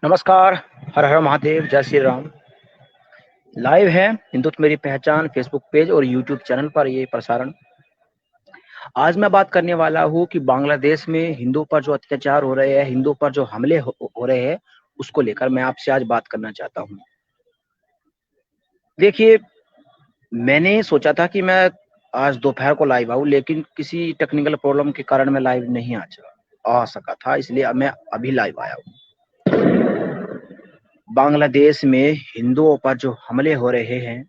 नमस्कार। हर हर महादेव, जय श्री राम। लाइव है हिंदुत्व मेरी पहचान फेसबुक पेज और यूट्यूब चैनल पर ये प्रसारण। आज मैं बात करने वाला हूँ कि बांग्लादेश में हिंदुओं पर जो अत्याचार हो रहे हैं, हिंदुओं पर जो हमले हो रहे हैं, उसको लेकर मैं आपसे आज बात करना चाहता हूँ। देखिए, मैंने सोचा था कि मैं आज दोपहर को लाइव आऊँ, लेकिन किसी टेक्निकल प्रॉब्लम के कारण मैं लाइव नहीं आ सका था, इसलिए अब मैं अभी लाइव आया हूँ। बांग्लादेश में हिंदुओं पर जो हमले हो रहे हैं,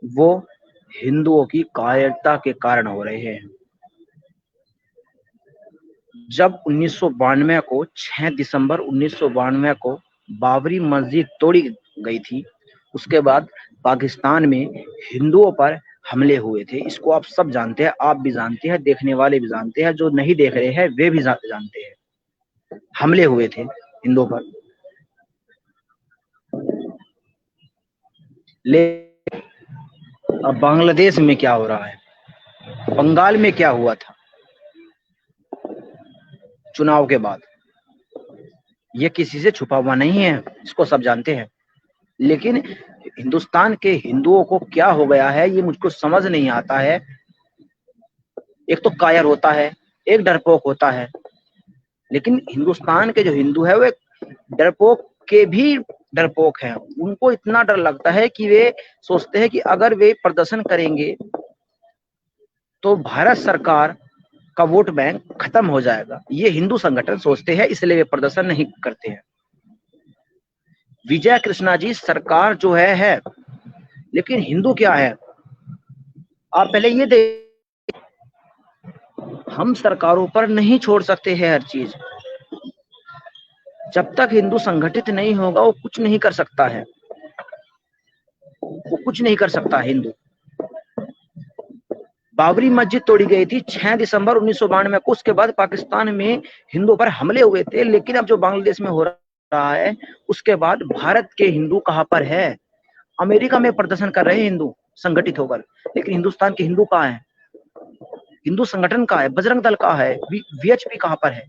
वो हिंदुओं की कायरता के कारण हो रहे हैं। जब 1992 को 6 दिसंबर 1992 को बाबरी मस्जिद तोड़ी गई थी, उसके बाद पाकिस्तान में हिंदुओं पर हमले हुए थे। इसको आप सब जानते हैं, आप भी जानते हैं, देखने वाले भी जानते हैं, जो नहीं देख रहे हैं वे भी जानते हैं। हमले हुए थे हिंदुओं पर। लेकिन अब बांग्लादेश में क्या हो रहा है, बंगाल में क्या हुआ था चुनाव के बाद, ये किसी से छुपा हुआ नहीं है, इसको सब जानते हैं। लेकिन हिंदुस्तान के हिंदुओं को क्या हो गया है, ये मुझको समझ नहीं आता है। एक तो कायर होता है, एक डरपोक होता है। लेकिन हिंदुस्तान के जो हिंदू है वो डरपोक के भी डरपोक हैं। उनको इतना डर लगता है कि वे सोचते हैं कि अगर वे प्रदर्शन करेंगे तो भारत सरकार का वोट बैंक खत्म हो जाएगा। ये हिंदू संगठन सोचते हैं, इसलिए वे प्रदर्शन नहीं करते हैं। विजय कृष्णा जी, सरकार जो है, लेकिन हिंदू क्या है, आप पहले ये देख, हम सरकारों पर नहीं छोड़ सकते हैं हर चीज। जब तक हिंदू संगठित नहीं होगा वो कुछ नहीं कर सकता है, वो कुछ नहीं कर सकता हिंदू। बाबरी मस्जिद तोड़ी गई थी 6 दिसंबर 1992 को, उसके बाद पाकिस्तान में हिंदुओं पर हमले हुए थे। लेकिन अब जो बांग्लादेश में हो रहा है, उसके बाद भारत के हिंदू कहां पर है? अमेरिका में प्रदर्शन कर रहे हैं हिंदू संगठित होकर, लेकिन हिंदुस्तान के हिंदू कहाँ है? हिंदू संगठन कहाँ है? बजरंग दल कहाँ है? वीएचपी कहाँ पर है?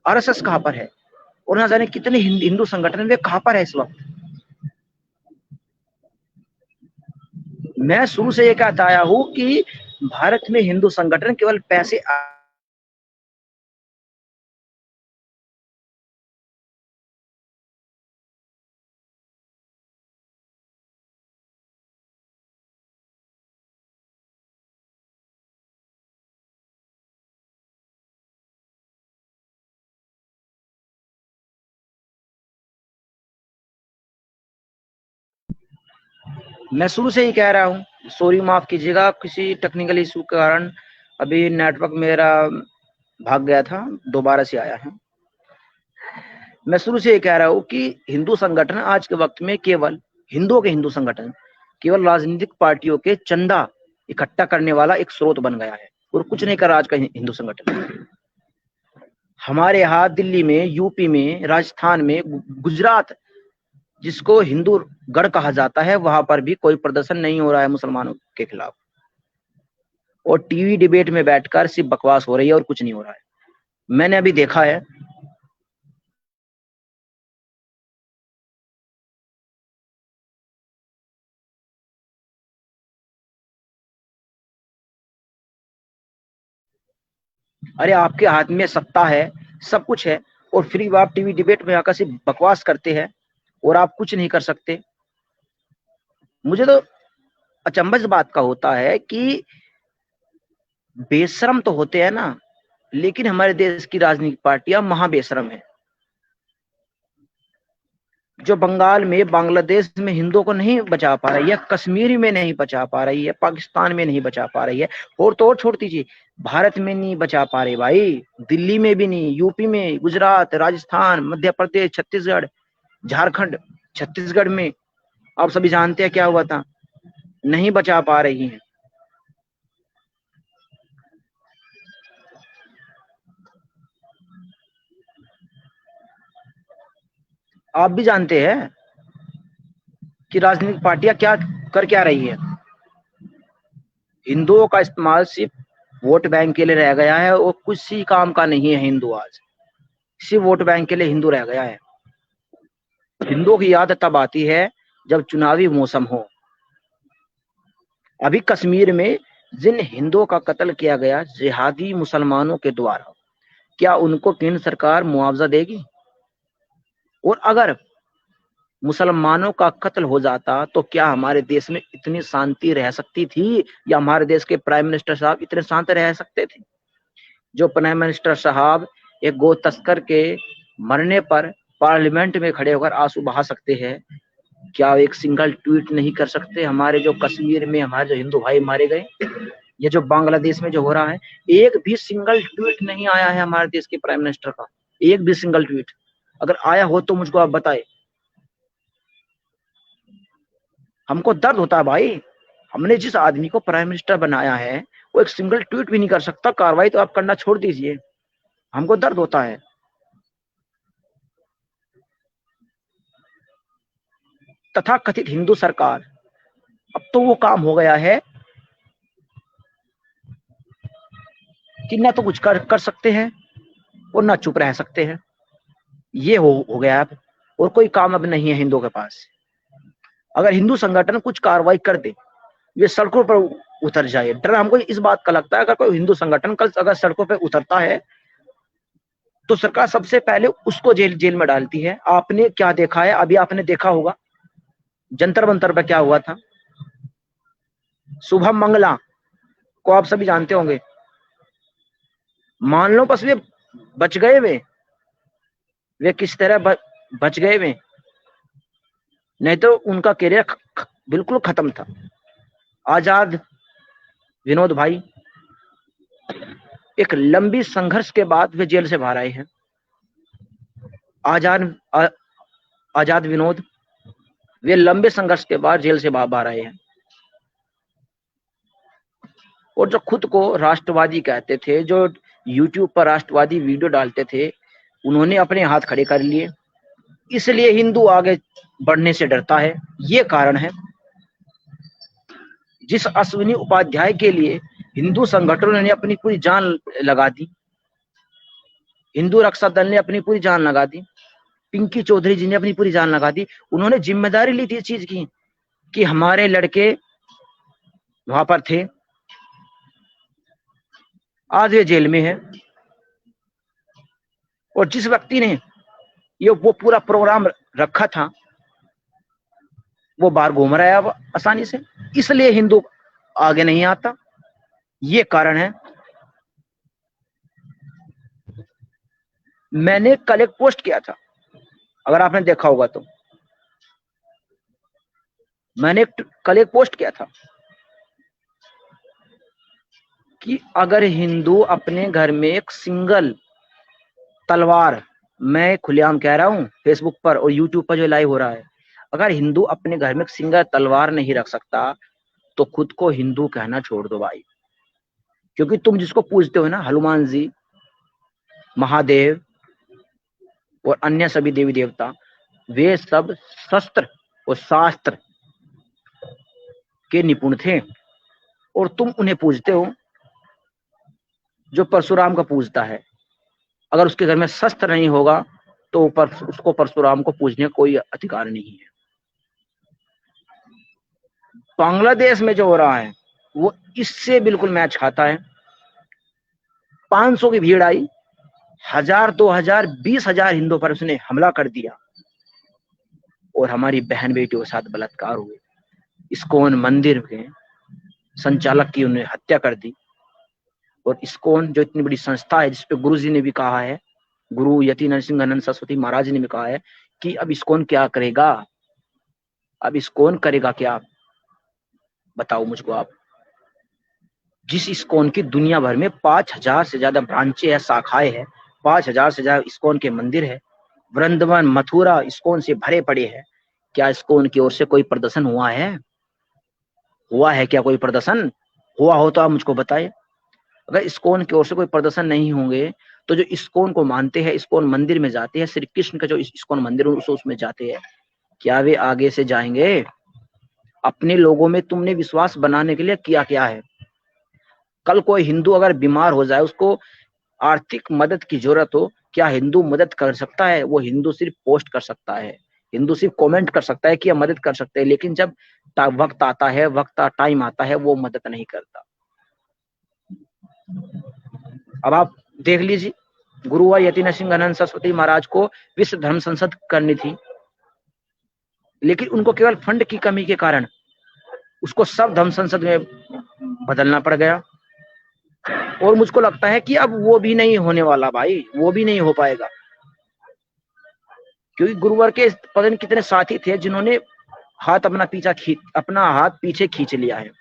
आरएसएस कहाँ पर है? और ना जाने कितने हिंदू संगठन वे कहाँ पर है इस वक्त। मैं शुरू से ये कहता आया हूं कि भारत में हिंदू संगठन केवल पैसे मैं शुरू से ही कह रहा हूँ, सॉरी माफ कीजिएगा, किसी टेक्निकल इशू के कारण अभी नेटवर्क मेरा भाग गया था, दोबारा से आया है। मैं शुरू से ये कह रहा हूँ कि हिंदू संगठन आज के वक्त में केवल हिंदुओं के हिंदू संगठन केवल राजनीतिक पार्टियों के चंदा इकट्ठा करने वाला एक स्रोत बन गया है, और कुछ नहीं कर रहा आज का हिंदू संगठन। हमारे यहाँ दिल्ली में, यूपी में, राजस्थान में, गुजरात, जिसको हिंदू गढ़ कहा जाता है, वहां पर भी कोई प्रदर्शन नहीं हो रहा है मुसलमानों के खिलाफ। और टीवी डिबेट में बैठकर सिर्फ बकवास हो रही है और कुछ नहीं हो रहा है। मैंने अभी देखा है, अरे आपके हाथ में सत्ता है, सब कुछ है, और फिर भी आप टीवी डिबेट में आकर सिर्फ बकवास करते हैं और आप कुछ नहीं कर सकते। मुझे तो अचंभा इस बात का होता है कि बेशरम तो होते हैं ना, लेकिन हमारे देश की राजनीतिक पार्टियां महाबेशरम है। जो बंगाल में, बांग्लादेश में हिंदुओं को नहीं बचा पा रही है, कश्मीर में नहीं बचा पा रही है, पाकिस्तान में नहीं बचा पा रही है, और तो और छोड़ दीजिए, भारत में नहीं बचा पा रही भाई, दिल्ली में भी नहीं, यूपी में, गुजरात, राजस्थान, मध्य प्रदेश, छत्तीसगढ़, झारखंड, छत्तीसगढ़ में आप सभी जानते हैं क्या हुआ था, नहीं बचा पा रही है। आप भी जानते हैं कि राजनीतिक पार्टियां क्या रही है। हिंदुओं का इस्तेमाल सिर्फ वोट बैंक के लिए रह गया है, और किसी काम का नहीं है हिंदू आज। इसी वोट बैंक के लिए हिंदू रह गया है। हिंदुओं की याद तब आती है जब चुनावी मौसम हो। अभी कश्मीर में जिन हिंदुओं का कत्ल किया गया जिहादी मुसलमानों के द्वारा, क्या उनको केंद्र सरकार मुआवजा देगी? और अगर मुसलमानों का कत्ल हो जाता तो क्या हमारे देश में इतनी शांति रह सकती थी, या हमारे देश के प्राइम मिनिस्टर साहब इतने शांत रह सकते थे? जो प्राइम मिनिस्टर साहब एक गो तस्कर के मरने पर पार्लियामेंट में खड़े होकर आंसू बहा सकते हैं, क्या एक सिंगल ट्वीट नहीं कर सकते? हमारे जो कश्मीर में हमारे जो हिंदू भाई मारे गए, ये जो बांग्लादेश में जो हो रहा है, एक भी सिंगल ट्वीट नहीं आया है हमारे देश के प्राइम मिनिस्टर का, एक भी सिंगल ट्वीट। अगर आया हो तो मुझको आप बताए। हमको दर्द होता है भाई, हमने जिस आदमी को प्राइम मिनिस्टर बनाया है वो एक सिंगल ट्वीट भी नहीं कर सकता, कार्रवाई तो आप करना छोड़ दीजिए, हमको दर्द होता है। तथा कथित हिंदू सरकार, अब तो वो काम हो गया है कि ना तो कुछ कर सकते हैं और ना चुप रह सकते हैं, ये हो गया अब। और कोई काम अब नहीं है हिंदुओं के पास। अगर हिंदू संगठन कुछ कार्रवाई कर दे, ये सड़कों पर उतर जाए, डर हमको इस बात का लगता है अगर कोई हिंदू संगठन कल अगर सड़कों पर उतरता है तो सरकार सबसे पहले उसको जेल में डालती है। आपने क्या देखा है, अभी आपने देखा होगा जंतर मंतर पर क्या हुआ था। शुभम मंगला को आप सभी जानते होंगे, मान लो बस वे बच गए, वे किस तरह बच गए वे, नहीं तो उनका करियर बिल्कुल खत्म था। आजाद विनोद भाई एक लंबी संघर्ष के बाद वे जेल से बाहर आए हैं। आजाद विनोद वे लंबे संघर्ष के बाद जेल से बाहर आए हैं। और जो खुद को राष्ट्रवादी कहते थे, जो यूट्यूब पर राष्ट्रवादी वीडियो डालते थे, उन्होंने अपने हाथ खड़े कर लिए। इसलिए हिंदू आगे बढ़ने से डरता है, ये कारण है। जिस अश्विनी उपाध्याय के लिए हिंदू संगठनों ने अपनी पूरी जान लगा दी, हिंदू रक्षा दल ने अपनी पूरी जान लगा दी, पिंकी चौधरी जी ने अपनी पूरी जान लगा दी, उन्होंने जिम्मेदारी ली थी इस चीज की कि हमारे लड़के वहां पर थे, आज वे जेल में है। और जिस व्यक्ति ने ये वो पूरा प्रोग्राम रखा था वो बाहर घूम रहा है अब आसानी से, इसलिए हिंदू आगे नहीं आता, ये कारण है। मैंने कल एक पोस्ट किया था, अगर आपने देखा होगा तो, मैंने कल एक पोस्ट किया था कि अगर हिंदू अपने घर में एक सिंगल तलवार, मैं खुलेआम कह रहा हूं फेसबुक पर और यूट्यूब पर जो लाइव हो रहा है, अगर हिंदू अपने घर में एक सिंगल तलवार नहीं रख सकता तो खुद को हिंदू कहना छोड़ दो भाई। क्योंकि तुम जिसको पूजते हो ना, हनुमान जी, महादेव और अन्य सभी देवी देवता, वे सब शस्त्र और शास्त्र के निपुण थे, और तुम उन्हें पूजते हो। जो परशुराम का पूजता है, अगर उसके घर में शस्त्र नहीं होगा तो उसको परशुराम को पूजने का कोई अधिकार नहीं है। बांग्लादेश में जो हो रहा है वो इससे बिल्कुल मैच खाता है। 500 की भीड़ आई, 1000, 2000, 20,000 हिंदुओं पर उसने हमला कर दिया और हमारी बहन बेटियों के साथ बलात्कार हुए। इस्कॉन मंदिर के संचालक की उन्हें हत्या कर दी। और इस्कॉन जो इतनी बड़ी संस्था है, जिसपे गुरु जी ने भी कहा है, गुरु यति नरसिंहानंद सरस्वती महाराज ने भी कहा है कि अब इस्कॉन क्या करेगा, अब इस्कॉन करेगा क्या, बताओ मुझको आप। जिस इस्कॉन की दुनिया भर में 5000 से ज्यादा ब्रांचें है, शाखाएं है, 5000 से ज्यादा इस्कॉन के मंदिर है, वृंदावन मथुरा इस्कॉन से भरे पड़े हैं, क्या इस्कॉन की ओर से कोई प्रदर्शन हुआ है? हुआ है क्या कोई प्रदर्शन? हुआ हो तो आप मुझको बताएं। अगर इस्कॉन की ओर से कोई प्रदर्शन नहीं होंगे तो जो इस्कॉन को मानते हैं, इस्कॉन मंदिर में जाते हैं, श्री कृष्ण का जो इस्कॉन मंदिर उसमें जाते हैं, क्या वे आगे से जाएंगे? अपने लोगों में तुमने विश्वास बनाने के लिए किया क्या है? कल कोई हिंदू अगर बीमार हो जाए, उसको आर्थिक मदद की जरूरत हो, क्या हिंदू मदद कर सकता है? वो हिंदू सिर्फ पोस्ट कर सकता है, हिंदू सिर्फ कमेंट कर सकता है कि हम मदद कर सकते हैं, लेकिन जब वक्त आता है, टाइम आता है, वो मदद नहीं करता। अब आप देख लीजिए, गुरुवर यतीन्द्र सिंह आनंद सरस्वती महाराज को विश्व धर्म संसद करनी थी, लेकिन उनको केवल फंड की कमी के कारण उसको सब धर्म संसद में बदलना पड़ गया। और मुझको लगता है कि अब वो भी नहीं होने वाला भाई, वो भी नहीं हो पाएगा, क्योंकि गुरुवर के पता नहीं कितने साथी थे जिन्होंने अपना हाथ पीछे खींच लिया है।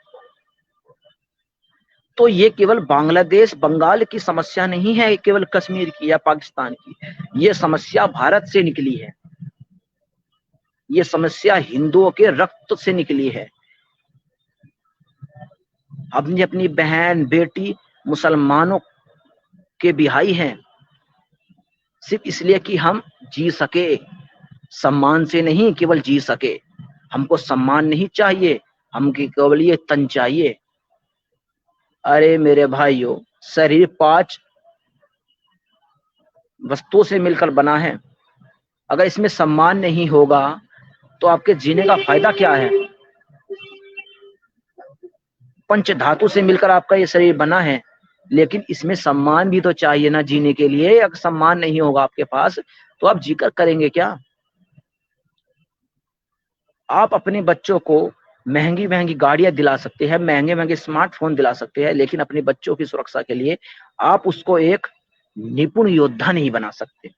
तो ये केवल बांग्लादेश बंगाल की समस्या नहीं है, केवल कश्मीर की या पाकिस्तान की, ये समस्या भारत से निकली है, ये समस्या हिंदुओं के रक्त से निकली है। हमने अपनी बहन बेटी मुसलमानों के बिहाई हैं, सिर्फ इसलिए कि हम जी सके, सम्मान से नहीं, केवल जी सके। हमको सम्मान नहीं चाहिए, हमको केवल ये तन चाहिए। अरे मेरे भाइयों, शरीर 5 वस्तुओं से मिलकर बना है, अगर इसमें सम्मान नहीं होगा तो आपके जीने का फायदा क्या है? पंच धातु से मिलकर आपका ये शरीर बना है, लेकिन इसमें सम्मान भी तो चाहिए ना जीने के लिए। अगर सम्मान नहीं होगा आपके पास तो आप जीकर करेंगे क्या? आप अपने बच्चों को महंगी महंगी गाड़ियां दिला सकते हैं, महंगे महंगे स्मार्टफोन दिला सकते हैं, लेकिन अपने बच्चों की सुरक्षा के लिए आप उसको एक निपुण योद्धा नहीं बना सकते।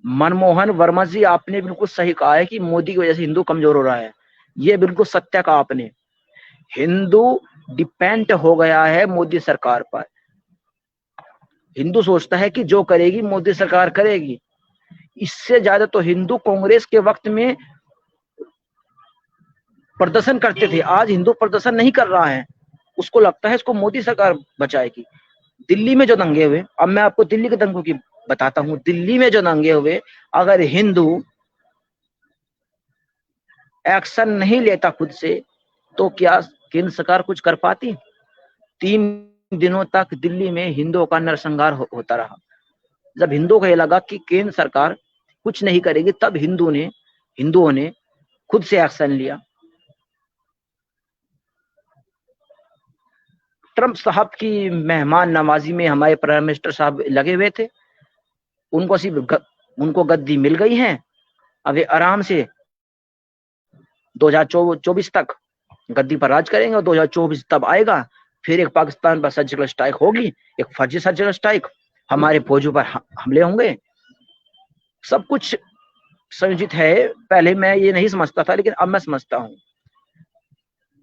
मनमोहन वर्मा जी, आपने बिल्कुल सही कहा है कि मोदी की वजह से हिंदू कमजोर हो रहा है। ये बिल्कुल सत्य कहा आपने। हिंदू डिपेंड हो गया है मोदी सरकार पर। हिंदू सोचता है कि जो करेगी मोदी सरकार करेगी। इससे ज्यादा तो हिंदू कांग्रेस के वक्त में प्रदर्शन करते थे, आज हिंदू प्रदर्शन नहीं कर रहा है, उसको लगता है इसको मोदी सरकार बचाएगी। दिल्ली में जो दंगे हुए, अब मैं आपको दिल्ली के दंगों की बताता हूँ। दिल्ली में जो दंगे हुए, अगर हिंदू एक्शन नहीं लेता खुद से तो क्या केंद्र सरकार कुछ कर पाती? 3 दिनों तक दिल्ली में हिंदुओं का नरसंहार होता रहा। जब हिंदुओं को यह लगा कि केंद्र सरकार कुछ नहीं करेगी, तब हिंदुओं ने खुद से एक्शन लिया। ट्रंप साहब की मेहमान नवाजी में हमारे प्राइम मिनिस्टर साहब लगे हुए थे, उनको गद्दी मिल गई है। अब ये आराम से 2024 तक गद्दी पर राज करेंगे, और 2024 तब आएगा, फिर एक पाकिस्तान पर सर्जिकल स्ट्राइक होगी, एक फर्जी सर्जिकल स्ट्राइक, हमारे फौजों पर हमले होंगे। सब कुछ संयोजित है। पहले मैं ये नहीं समझता था, लेकिन अब मैं समझता हूँ।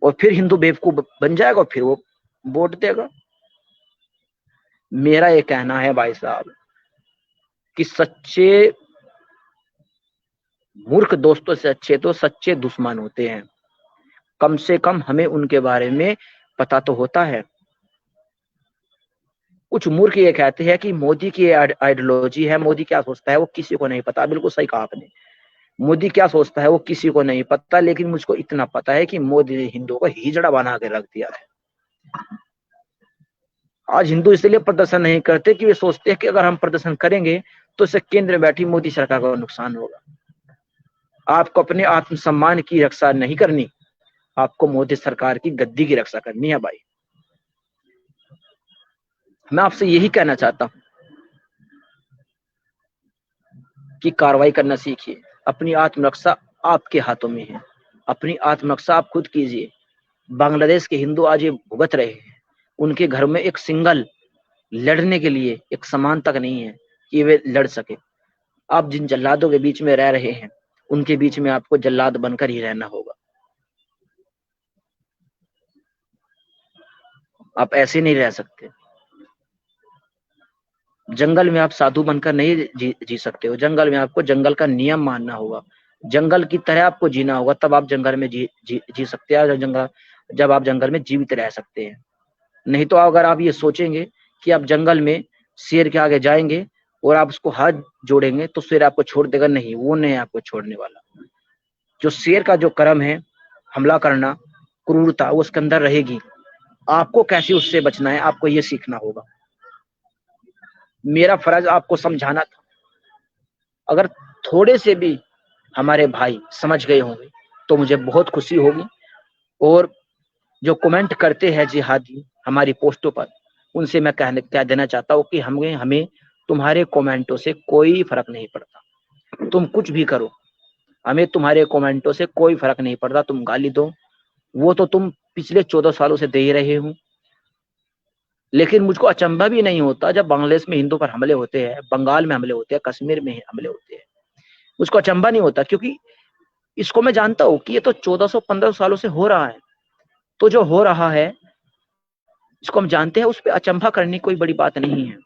और फिर हिंदू बेवकूफ बन जाएगा और फिर वो वोट देगा। मेरा ये कहना है भाई साहब कि सच्चे मूर्ख दोस्तों से अच्छे तो सच्चे दुश्मन होते हैं। कम से कम हमें उनके बारे में पता तो होता है। कुछ मूर्ख ये कहते हैं कि मोदी की आइडियोलॉजी है, मोदी क्या सोचता है वो किसी को नहीं पता। बिल्कुल सही कहा आपने, मोदी क्या सोचता है वो किसी को नहीं पता, लेकिन मुझको इतना पता है कि मोदी ने हिंदुओं को हिजड़ा बना के रख दिया है। आज हिंदू इसलिए प्रदर्शन नहीं करते कि वे सोचते हैं कि अगर हम प्रदर्शन करेंगे तो इससे केंद्र में बैठी मोदी सरकार को नुकसान होगा। आपको अपने आत्मसम्मान की रक्षा नहीं करनी, आपको मोदी सरकार की गद्दी की रक्षा करनी है भाई। मैं आपसे यही कहना चाहता हूं कि कार्रवाई करना सीखिए। अपनी आत्मरक्षा आपके हाथों में है, अपनी आत्मरक्षा आप खुद कीजिए। बांग्लादेश के हिंदू आज ये भुगत रहे हैं, उनके घर में एक सिंगल लड़ने के लिए एक समान तक नहीं है कि वे लड़ सके। आप जिन जल्लादों के बीच में रह रहे हैं, उनके बीच में आपको जल्लाद बनकर ही रहना होगा। आप ऐसे नहीं रह सकते। जंगल में आप साधु बनकर नहीं जी सकते हो। जंगल में आपको जंगल का नियम मानना होगा, जंगल की तरह आपको जीना होगा, तब आप जंगल में जी सकते हैं। जब आप जंगल में जीवित रह सकते हैं। नहीं तो अगर आप ये सोचेंगे कि आप जंगल में शेर के आगे जाएंगे और आप उसको हाथ जोड़ेंगे तो शेर आपको छोड़ देगा, नहीं, वो नहीं आपको छोड़ने वाला। जो शेर का जो कर्म है, हमला करना, क्रूरता, वो उसके अंदर रहेगी। आपको कैसे उससे बचना है, आपको ये सीखना होगा। मेरा फर्ज आपको समझाना था। अगर थोड़े से भी हमारे भाई समझ गए होंगे तो मुझे बहुत खुशी होगी। और जो कमेंट करते हैं जिहादी हमारी पोस्टों पर, उनसे मैं कह देना चाहता हूँ कि हमें तुम्हारे कमेंटों से कोई फर्क नहीं पड़ता। तुम कुछ भी करो, हमें तुम्हारे कमेंटों से कोई फर्क नहीं पड़ता। तुम गाली दो, वो तो तुम पिछले 14 सालों से दे ही रहे हो। लेकिन मुझको अचंभा भी नहीं होता जब बांग्लादेश में हिंदू पर हमले होते हैं, बंगाल में हमले होते हैं, कश्मीर में हमले होते हैं। मुझको अचंभा नहीं होता, क्योंकि इसको मैं जानता हूं कि ये तो 1415 सालों से हो रहा है। तो जो हो रहा है इसको हम जानते हैं, उस पर अचंभा करने की कोई बड़ी बात नहीं है।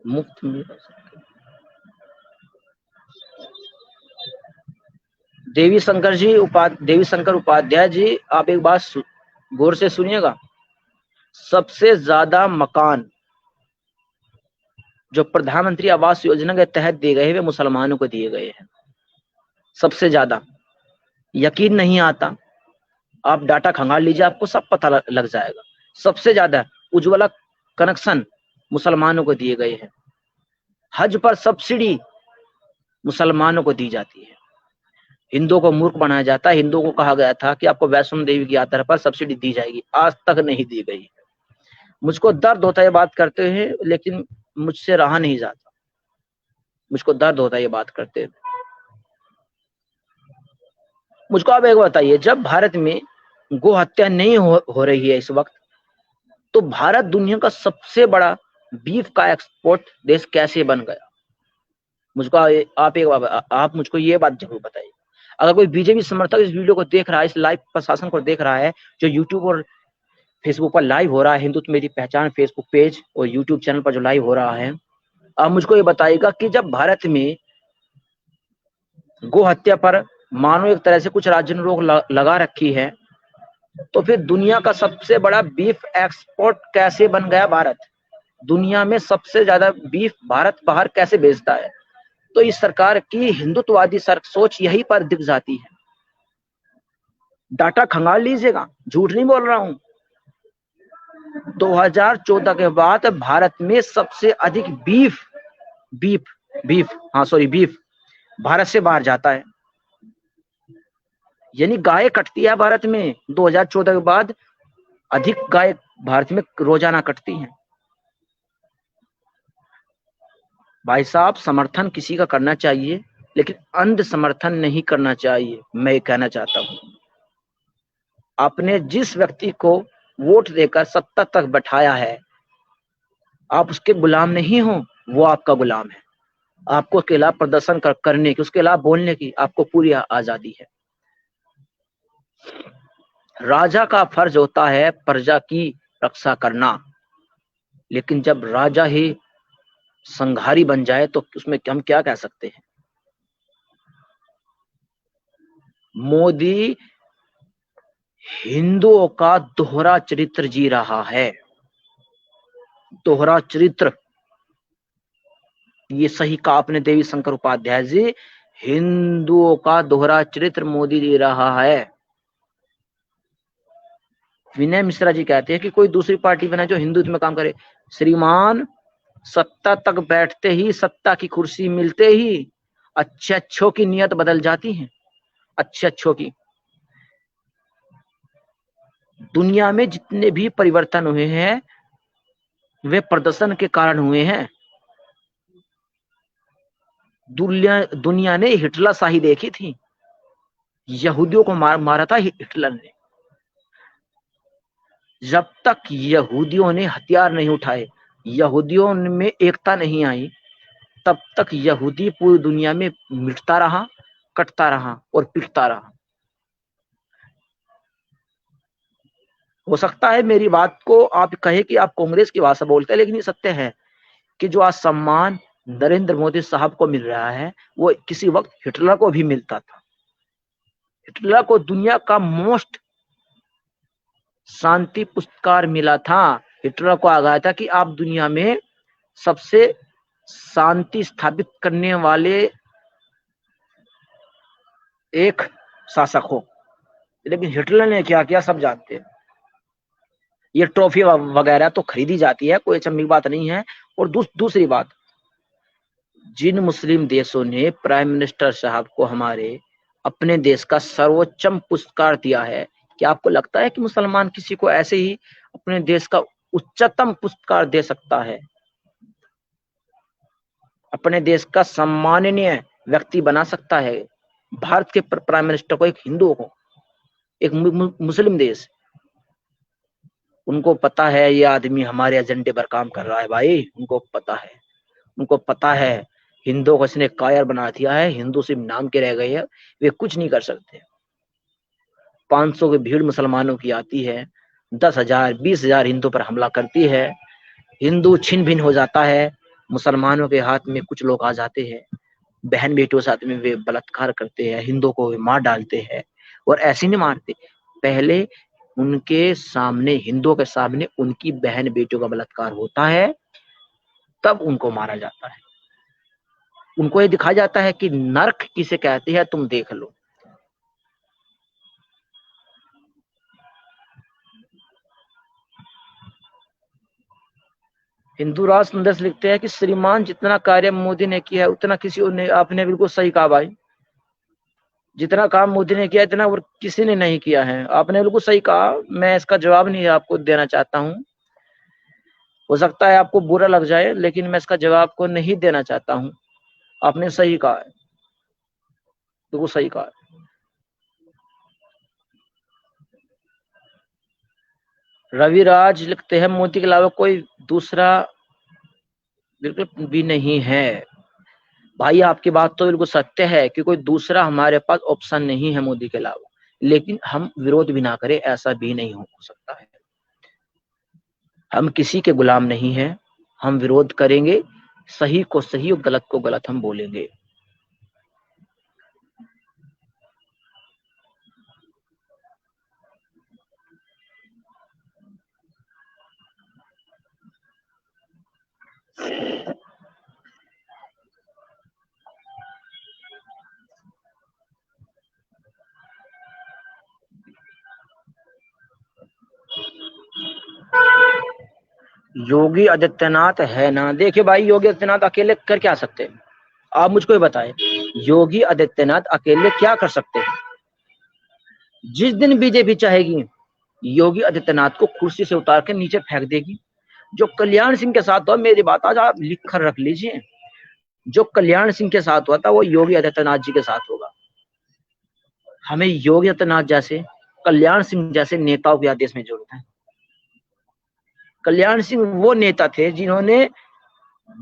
मुफ्त में देवी शंकर उपाध्याय जी, आप एक बात गौर से सुनिएगा। सबसे ज्यादा मकान जो प्रधानमंत्री आवास योजना के तहत दिए गए वे मुसलमानों को दिए गए हैं, सबसे ज्यादा। यकीन नहीं आता, आप डाटा खंगाल लीजिए, आपको सब पता लग जाएगा। सबसे ज्यादा उज्ज्वला कनेक्शन मुसलमानों को दिए गए हैं। हज पर सब्सिडी मुसलमानों को दी जाती है। हिंदुओं को मूर्ख बनाया जाता है। हिंदुओं को कहा गया था कि आपको वैष्णो देवी की यात्रा पर सब्सिडी दी जाएगी, आज तक नहीं दी गई। मुझको दर्द होता है ये बात करते हुए, लेकिन मुझसे रहा नहीं जाता। मुझको दर्द होता है ये बात करते हुए। मुझको आप एक बताइए, जब भारत में गो हत्या नहीं हो रही है इस वक्त, तो भारत दुनिया का सबसे बड़ा बीफ का एक्सपोर्ट देश कैसे बन गया? मुझको आप मुझको ये बात जरूर बताइए। अगर कोई बीजेपी समर्थक इस वीडियो को देख रहा है, इस लाइव प्रशासन को देख रहा है, जो यूट्यूब और फेसबुक पर लाइव हो रहा है, हिंदुत्व मेरी पहचान फेसबुक पेज और यूट्यूब चैनल पर जो लाइव हो रहा है, आप मुझको ये बताइएगा कि जब भारत में गो हत्या पर मानो एक तरह से कुछ राज्यों ने रोक लगा रखी है, तो फिर दुनिया का सबसे बड़ा बीफ एक्सपोर्ट कैसे बन गया भारत? दुनिया में सबसे ज्यादा बीफ भारत बाहर कैसे भेजता है? तो इस सरकार की हिंदुत्ववादी सोच यही पर दिख जाती है। डाटा खंगाल लीजिएगा, झूठ नहीं बोल रहा हूं। 2014 के बाद भारत में सबसे अधिक बीफ बीफ बीफ भारत से बाहर जाता है। यानी गाय कटती है भारत में 2014 के बाद, अधिक गाय भारत में रोजाना कटती हैं। भाई साहब, समर्थन किसी का करना चाहिए, लेकिन अंध समर्थन नहीं करना चाहिए। मैं ये कहना चाहता हूं, आपने जिस व्यक्ति को वोट देकर सत्ता तक बैठाया है, आप उसके गुलाम नहीं हो, वो आपका गुलाम है। आपको उसके खिलाफ प्रदर्शन करने की, उसके खिलाफ बोलने की आपको पूरी आजादी है। राजा का फर्ज होता है प्रजा की रक्षा करना, लेकिन जब राजा ही संघारी बन जाए तो उसमें हम क्या कह सकते हैं? मोदी हिंदुओं का दोहरा चरित्र जी रहा है। दोहरा चरित्र, ये सही कहा आपने देवी शंकर उपाध्याय जी। हिंदुओं का दोहरा चरित्र मोदी जी रहा है। विनय मिश्रा जी कहते हैं कि कोई दूसरी पार्टी बनाए जो हिंदुत्व में काम करे। श्रीमान, सत्ता तक बैठते ही, सत्ता की कुर्सी मिलते ही अच्छे अच्छों की नियत बदल जाती है। अच्छे अच्छों की। दुनिया में जितने भी परिवर्तन हुए हैं वे प्रदर्शन के कारण हुए हैं। दुनिया ने हिटलर शाही देखी थी, यहूदियों को मारा था हिटलर ने। जब तक यहूदियों ने हथियार नहीं उठाए, यहूदियों में एकता नहीं आई, तब तक यहूदी पूरी दुनिया में मिटता रहा, कटता रहा और पिटता रहा। हो सकता है मेरी बात को आप कहे कि आप कांग्रेस की भाषा बोलते हैं, लेकिन ये सत्य है कि जो आज सम्मान नरेंद्र मोदी साहब को मिल रहा है, वो किसी वक्त हिटलर को भी मिलता था। हिटलर को दुनिया का मोस्ट शांति पुरस्कार मिला था। हिटलर को आ गया था कि आप दुनिया में सबसे शांति स्थापित करने वाले एक शासक हो। लेकिन हिटलर ने क्या किया सब जानते हैं। ये ट्रॉफी वगैरह तो खरीदी जाती है, कोई अचंभे की बात नहीं है। और दूसरी बात, जिन मुस्लिम देशों ने प्राइम मिनिस्टर साहब को हमारे अपने देश का सर्वोच्चम पुरस्कार दिया है, क्या आपको लगता है कि मुसलमान किसी को ऐसे ही अपने देश का उच्चतम पुरस्कार दे सकता है, अपने देश का सम्माननीय व्यक्ति बना सकता है? भारत के प्राइम मिनिस्टर को, एक हिंदू को, एक मुस्लिम देश, उनको पता है ये आदमी हमारे एजेंडे पर काम कर रहा है भाई, उनको पता है, उनको पता है हिंदुओं को इसने कायर बना दिया है, हिंदू सिर्फ नाम के रह गए हैं, वे कुछ नहीं कर सकते। 500 की भीड़ मुसलमानों की आती है, 10,000 20,000 हिंदू पर हमला करती है, हिंदू छिन भिन हो जाता है, मुसलमानों के हाथ में कुछ लोग आ जाते हैं, बहन बेटियों साथ में वे बलात्कार करते हैं, हिंदुओं को वे मार डालते हैं। और ऐसे नहीं मारते, पहले उनके सामने, हिंदुओं के सामने उनकी बहन बेटियों का बलात्कार होता है, तब उनको मारा जाता है। उनको ये दिखाया जाता है कि नर्क किसे कहते हैं, तुम देख लो। हिंदू राष्ट्र संदेश लिखते हैं कि श्रीमान जितना कार्य मोदी ने किया है उतना किसी और ने, आपने बिल्कुल सही कहा भाई, जितना काम मोदी ने किया इतना और किसी ने नहीं किया है, आपने बिल्कुल सही कहा। मैं इसका जवाब नहीं आपको देना चाहता हूँ, हो सकता है आपको बुरा लग जाए, लेकिन मैं इसका जवाब को नहीं देना चाहता हूँ। आपने सही कहा है, बिल्कुल सही कहा है। रविराज लिखते हैं मोदी के अलावा कोई दूसरा बिल्कुल भी नहीं है। भाई आपकी बात तो बिल्कुल सत्य है कि कोई दूसरा हमारे पास ऑप्शन नहीं है मोदी के अलावा, लेकिन हम विरोध भी ना करें ऐसा भी नहीं हो सकता है। हम किसी के गुलाम नहीं हैं, हम विरोध करेंगे, सही को सही और गलत को गलत हम बोलेंगे। योगी आदित्यनाथ है ना, देखिए भाई योगी आदित्यनाथ अकेले कर क्या सकते हैं, आप मुझको ये बताएं, योगी आदित्यनाथ अकेले क्या कर सकते हैं? जिस दिन बीजेपी चाहेगी योगी आदित्यनाथ को कुर्सी से उतार के नीचे फेंक देगी। जो कल्याण सिंह के साथ हुआ, मेरी बात आज आप लिख कर रख लीजिए, जो कल्याण सिंह के साथ हुआ था वो योगी आदित्यनाथ जी के साथ होगा। हमें योगी आदित्यनाथ जैसे, कल्याण सिंह जैसे नेताओं की देश में जरूरत है। कल्याण सिंह वो नेता थे जिन्होंने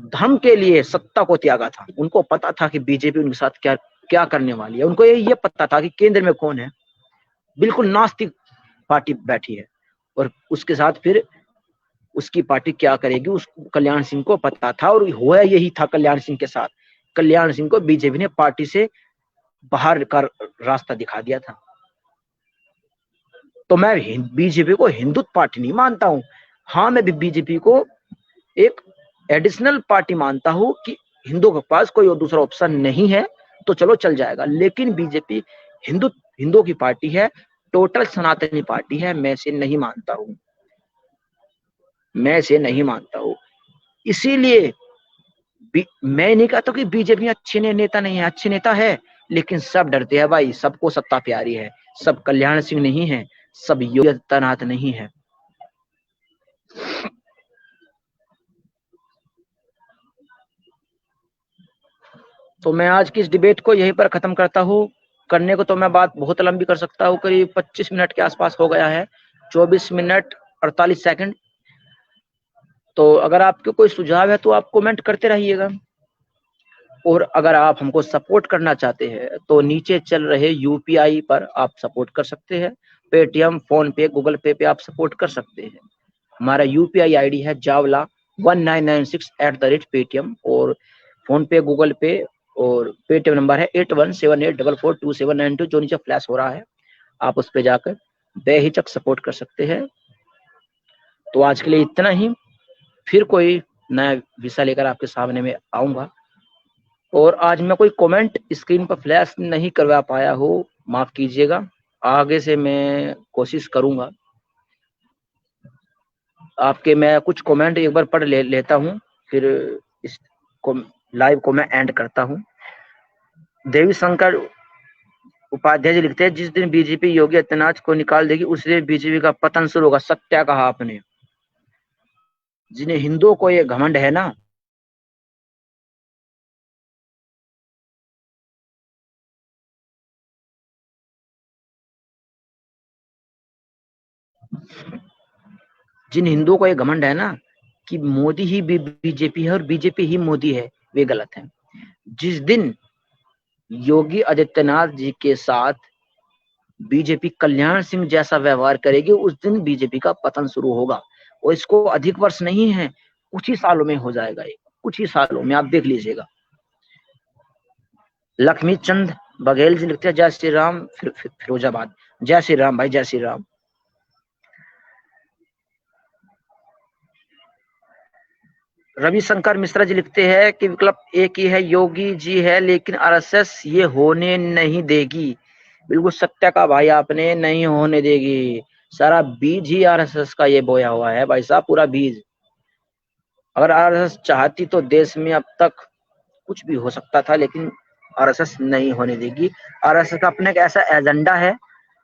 धर्म के लिए सत्ता को त्यागा था, उनको पता था कि बीजेपी उनके साथ क्या क्या करने वाली है, उनको ये पता था कि केंद्र में कौन है, बिल्कुल नास्तिक पार्टी बैठी है, और उसके साथ फिर उसकी पार्टी क्या करेगी उस कल्याण सिंह को पता था, और हुआ यही था कल्याण सिंह के साथ। कल्याण सिंह को बीजेपी ने पार्टी से बाहर का रास्ता दिखा दिया था। तो मैं बीजेपी को हिंदुत्व पार्टी नहीं मानता हूं, हाँ मैं भी बीजेपी को एक एडिशनल पार्टी मानता हूं कि हिंदुओं के पास कोई और दूसरा ऑप्शन नहीं है तो चलो चल जाएगा, लेकिन बीजेपी हिंदुओं की पार्टी है, टोटल सनातनी पार्टी है, मैं इसे नहीं मानता हूं, मैं इसे नहीं मानता हूं। इसीलिए मैं नहीं कहता कि बीजेपी अच्छे नेता नहीं है, अच्छे नेता है, लेकिन सब डरते हैं भाई, सबको सत्ता प्यारी है, सब कल्याण सिंह नहीं है, सब योगी आदित्यनाथ नहीं है। तो मैं आज की इस डिबेट को यहीं पर खत्म करता हूँ। करने को तो मैं बात बहुत लंबी कर सकता हूँ, करीब 25 मिनट के आसपास हो गया है, 24 मिनट 48 सेकंड। तो अगर आपके कोई सुझाव है तो आप कमेंट करते रहिएगा, और अगर आप हमको सपोर्ट करना चाहते हैं तो नीचे चल रहे यूपीआई पर आप सपोर्ट कर सकते हैं, पेटीएम, फोन पे, गूगल पे पे आप सपोर्ट कर सकते हैं। हमारा यूपीआई आईडी है javla1996@पेटीएम, और फोन पे, गूगल पे और पेटीएम नंबर है 8178442792, जो नीचे फ्लैश हो रहा है, आप उस पे जाकर बेहिचक सपोर्ट कर सकते हैं। तो आज के लिए इतना ही, फिर कोई नया विषय लेकर आपके सामने में आऊंगा। और आज मैं कोई कमेंट स्क्रीन पर फ्लैश नहीं करवा पाया हूँ, माफ कीजिएगा। आगे से मैं कोशिश करूंगा। आपके मैं कुछ कमेंट एक बार पढ़ लेता हूं, फिर इस लाइव को मैं एंड करता हूं। देवी शंकर उपाध्याय जी लिखते हैं, जिस दिन बीजेपी योगी आदित्यनाथ को निकाल देगी उस दिन बीजेपी का पतन शुरू होगा। सत्या कहा आपने। जिन्हें हिंदुओं को ये घमंड है ना, जिन हिंदुओं को ये घमंड है ना कि मोदी ही बीजेपी है और बीजेपी ही मोदी है, वे गलत है। जिस दिन योगी आदित्यनाथ जी के साथ बीजेपी कल्याण सिंह जैसा व्यवहार करेगी उस दिन बीजेपी का पतन शुरू होगा। और इसको अधिक वर्ष नहीं है, कुछ ही सालों में हो जाएगा ये, कुछ ही सालों में, आप देख लीजिएगा। लक्ष्मी चंद बघेल जी लिखते हैं, जय श्री राम फिरोजाबाद। जय श्री राम भाई, जय श्री राम। रविशंकर मिश्रा जी लिखते हैं कि विकल्प एक ही है, योगी जी है लेकिन आरएसएस ये होने नहीं देगी। बिल्कुल सत्य का भाई आपने, नहीं होने देगी। सारा बीज ही आरएसएस का ये बोया हुआ है भाई साहब, पूरा बीज। अगर आरएसएस चाहती तो देश में अब तक कुछ भी हो सकता था, लेकिन आरएसएस नहीं होने देगी। आरएसएस का अपना एक ऐसा एजेंडा है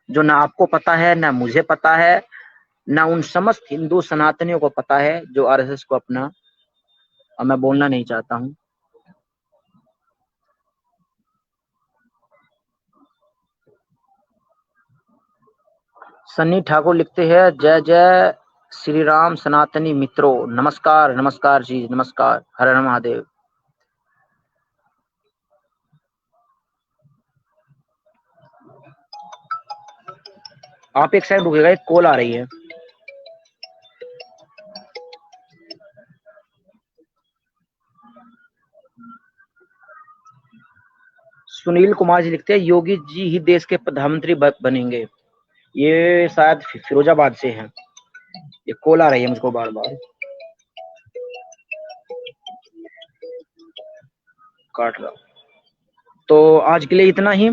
जो ना आपको पता है, ना मुझे पता है, ना उन समस्त हिंदू सनातनियों को पता है जो आरएसएस को अपना, और मैं बोलना नहीं चाहता हूं। सन्नी ठाकुर लिखते हैं, जय जय श्री राम सनातनी मित्रों। नमस्कार नमस्कार जी, नमस्कार। हर हर महादेव। आप एक साइड रुकेगा, एक कॉल आ रही है। सुनील कुमार जी लिखते हैं, योगी जी ही देश के प्रधानमंत्री बनेंगे। ये शायद फिरोजाबाद से हैं। ये कॉल आ रही है मुझको बार बार, काट रहा। तो आज के लिए इतना ही,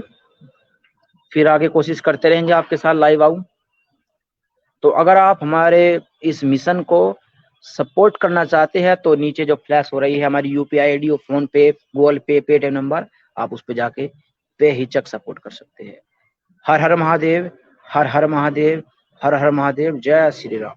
फिर आगे कोशिश करते रहेंगे आपके साथ लाइव आऊं। तो अगर आप हमारे इस मिशन को सपोर्ट करना चाहते हैं तो नीचे जो फ्लैश हो रही है हमारी यूपीआई आईडी और फोन पे, गूगल पे, पेटीएम नंबर, आप उस पे जाके बेहिचक सपोर्ट कर सकते हैं। हर हर महादेव, हर हर महादेव, हर हर महादेव। जय श्री राम।